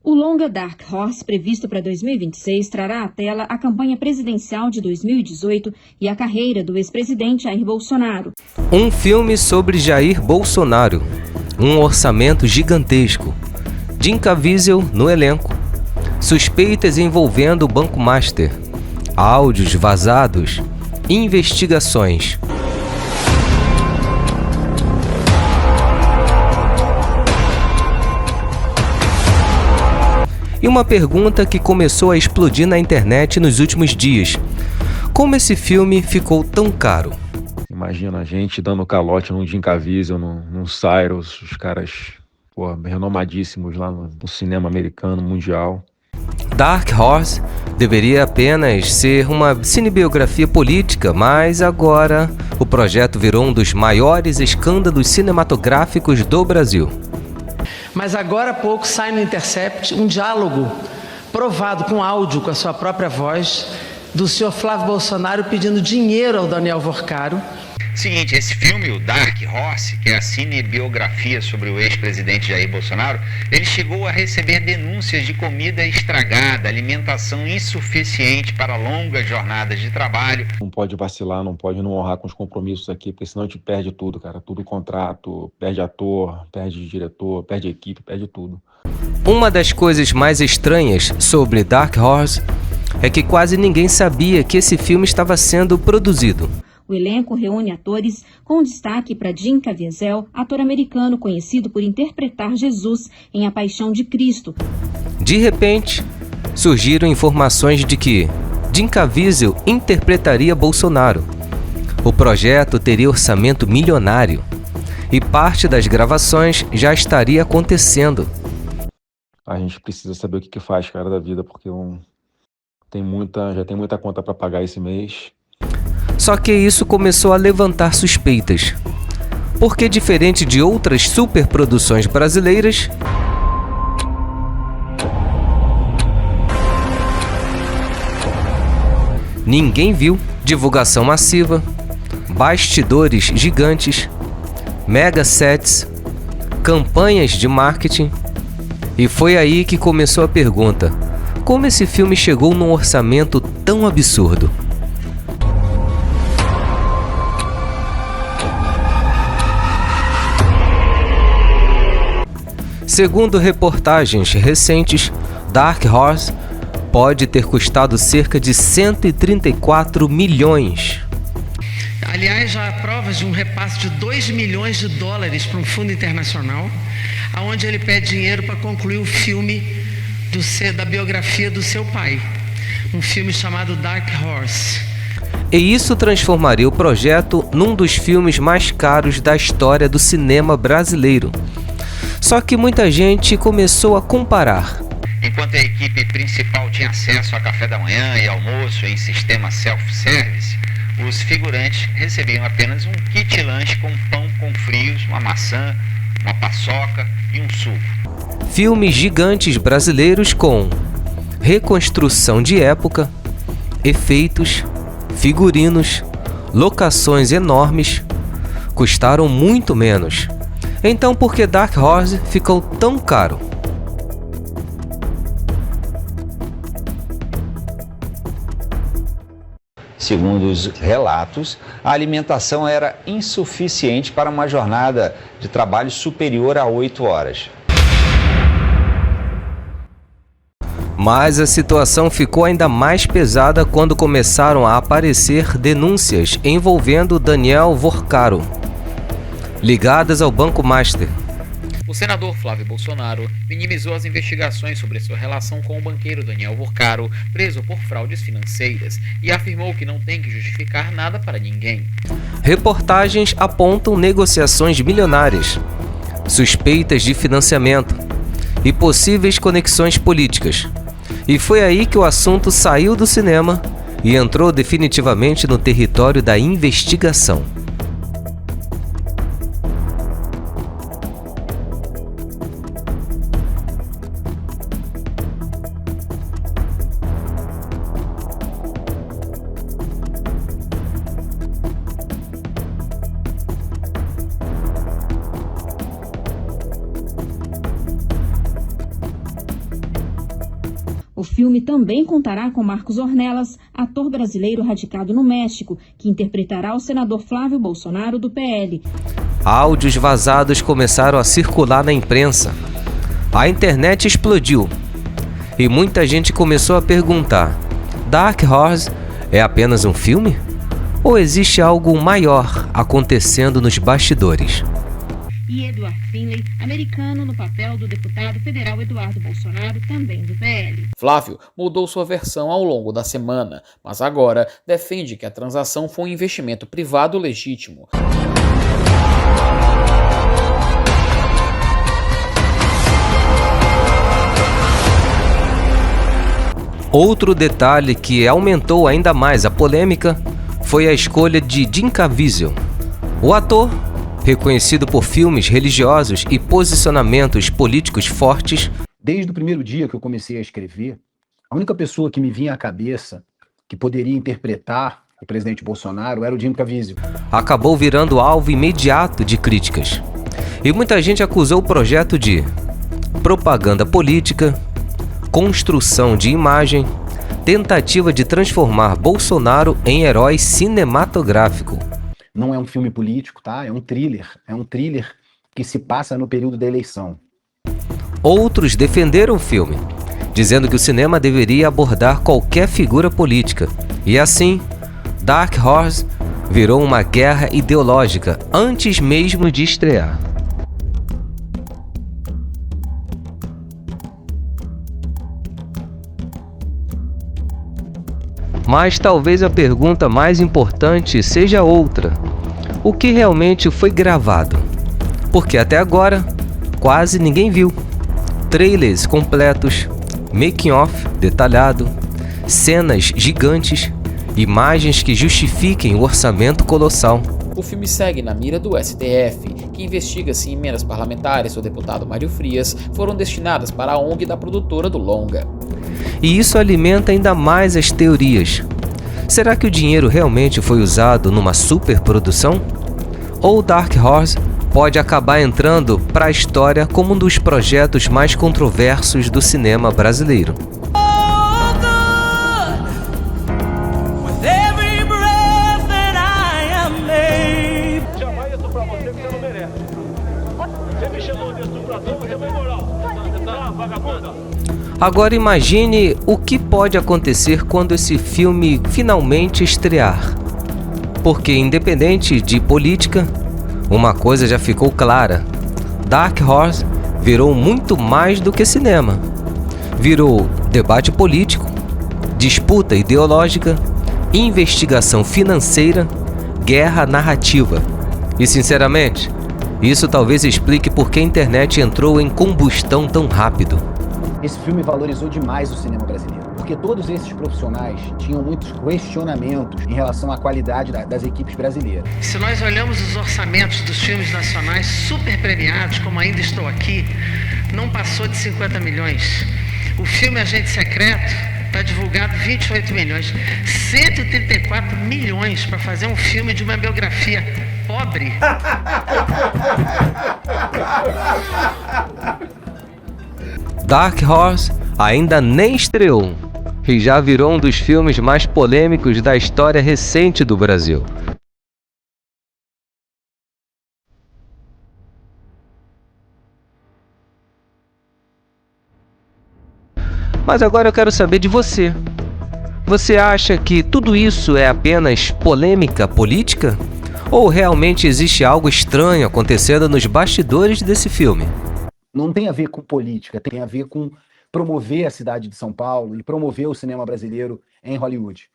O longa Dark Horse, previsto para 2026, trará à tela a campanha presidencial de 2018 e a carreira do ex-presidente Jair Bolsonaro. Um filme sobre Jair Bolsonaro. Um orçamento gigantesco. Jim Caviezel no elenco. Suspeitas envolvendo o Banco Master. Áudios vazados. Investigações. E uma pergunta que começou a explodir na internet nos últimos dias. Como esse filme ficou tão caro? Imagina a gente dando calote num Jim Caviezel, num Cyrus, os caras renomadíssimos lá no cinema americano, mundial. Dark Horse deveria apenas ser uma cinebiografia política, mas agora o projeto virou um dos maiores escândalos cinematográficos do Brasil. Mas agora há pouco sai no Intercept um diálogo provado com áudio, com a sua própria voz, do senhor Flávio Bolsonaro pedindo dinheiro ao Daniel Worcaro. Seguinte, esse filme, o Dark Horse, que é a cinebiografia sobre o ex-presidente Jair Bolsonaro, ele chegou a receber denúncias de comida estragada, alimentação insuficiente para longas jornadas de trabalho. Não pode vacilar, não pode não honrar com os compromissos aqui, porque senão a gente perde tudo, cara. Tudo contrato, perde ator, perde diretor, perde equipe, perde tudo. Uma das coisas mais estranhas sobre Dark Horse é que quase ninguém sabia que esse filme estava sendo produzido. O elenco reúne atores com destaque para Jim Caviezel, ator americano conhecido por interpretar Jesus em A Paixão de Cristo. De repente, surgiram informações de que Jim Caviezel interpretaria Bolsonaro. O projeto teria orçamento milionário e parte das gravações já estaria acontecendo. A gente precisa saber o que faz, cara, da vida, porque já tem muita conta para pagar esse mês. Só que isso começou a levantar suspeitas. Porque, diferente de outras superproduções brasileiras, ninguém viu divulgação massiva, bastidores gigantes, mega sets, campanhas de marketing. E foi aí que começou a pergunta: como esse filme chegou num orçamento tão absurdo? Segundo reportagens recentes, Dark Horse pode ter custado cerca de 134 milhões. Aliás, já há provas de um repasse de 2 milhões de dólares para um fundo internacional, onde ele pede dinheiro para concluir o filme da biografia do seu pai, um filme chamado Dark Horse. E isso transformaria o projeto num dos filmes mais caros da história do cinema brasileiro. Só que muita gente começou a comparar. Enquanto a equipe principal tinha acesso a café da manhã e almoço em sistema self-service, os figurantes recebiam apenas um kit lanche com pão com frios, uma maçã, uma paçoca e um suco. Filmes gigantes brasileiros com reconstrução de época, efeitos, figurinos, locações enormes, custaram muito menos. Então, por que Dark Horse ficou tão caro? Segundo os relatos, a alimentação era insuficiente para uma jornada de trabalho superior a 8 horas. Mas a situação ficou ainda mais pesada quando começaram a aparecer denúncias envolvendo Daniel Worcaro, ligadas ao Banco Master. O senador Flávio Bolsonaro minimizou as investigações sobre sua relação com o banqueiro Daniel Worcaro, preso por fraudes financeiras, e afirmou que não tem que justificar nada para ninguém. Reportagens apontam negociações milionárias, suspeitas de financiamento e possíveis conexões políticas. E foi aí que o assunto saiu do cinema e entrou definitivamente no território da investigação. O filme também contará com Marcos Ornelas, ator brasileiro radicado no México, que interpretará o senador Flávio Bolsonaro, do PL. Áudios vazados começaram a circular na imprensa. A internet explodiu. E muita gente começou a perguntar: Dark Horse é apenas um filme? Ou existe algo maior acontecendo nos bastidores? E Edward Finlay, americano, no papel do deputado federal Eduardo Bolsonaro, também do PL. Flávio mudou sua versão ao longo da semana, mas agora defende que a transação foi um investimento privado legítimo. Outro detalhe que aumentou ainda mais a polêmica foi a escolha de Jim Caviezel. O ator, reconhecido por filmes religiosos e posicionamentos políticos fortes. Desde o primeiro dia que eu comecei a escrever, a única pessoa que me vinha à cabeça que poderia interpretar o presidente Bolsonaro era o Jim Caviezel. Acabou virando alvo imediato de críticas. E muita gente acusou o projeto de propaganda política, construção de imagem, tentativa de transformar Bolsonaro em herói cinematográfico. Não é um filme político, tá? É um thriller que se passa no período da eleição. Outros defenderam o filme, dizendo que o cinema deveria abordar qualquer figura política. E assim, Dark Horse virou uma guerra ideológica antes mesmo de estrear. Mas talvez a pergunta mais importante seja outra: o que realmente foi gravado? Porque até agora, quase ninguém viu. Trailers completos, making-off detalhado, cenas gigantes, imagens que justifiquem o orçamento colossal. O filme segue na mira do STF, que investiga se emendas parlamentares do deputado Mário Frias foram destinadas para a ONG da produtora do longa. E isso alimenta ainda mais as teorias. Será que o dinheiro realmente foi usado numa superprodução? Ou Dark Horse pode acabar entrando para a história como um dos projetos mais controversos do cinema brasileiro? Agora imagine o que pode acontecer quando esse filme finalmente estrear. Porque, independente de política, uma coisa já ficou clara: Dark Horse virou muito mais do que cinema. Virou debate político, disputa ideológica, investigação financeira, guerra narrativa. E, sinceramente, isso talvez explique por que a internet entrou em combustão tão rápido. Esse filme valorizou demais o cinema brasileiro, porque todos esses profissionais tinham muitos questionamentos em relação à qualidade das equipes brasileiras. Se nós olhamos os orçamentos dos filmes nacionais super premiados, como Ainda Estou Aqui, não passou de 50 milhões. O filme Agente Secreto está divulgado 28 milhões. 134 milhões para fazer um filme de uma biografia pobre. Dark Horse ainda nem estreou e já virou um dos filmes mais polêmicos da história recente do Brasil. Mas agora eu quero saber de você. Você acha que tudo isso é apenas polêmica política? Ou realmente existe algo estranho acontecendo nos bastidores desse filme? Não tem a ver com política, tem a ver com promover a cidade de São Paulo e promover o cinema brasileiro em Hollywood.